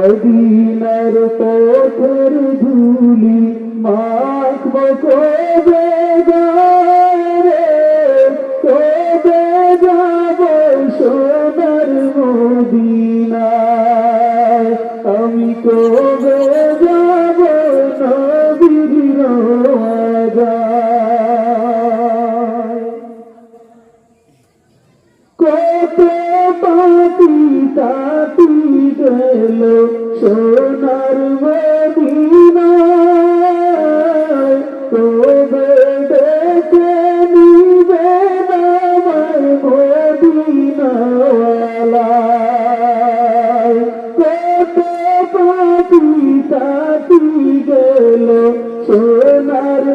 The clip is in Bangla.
মদিনার পথের ধুলি মাখব কবে রে, কবে যাব সোনার মদিনায়, আমি কবে যাব নবীর রওজায়। কত পাপী তাতি গেল সোনার মদিনায়, কবে দেখে নিবেন আমার মদিনাওয়ালায়। কত পাপী তাতি গেল সোনার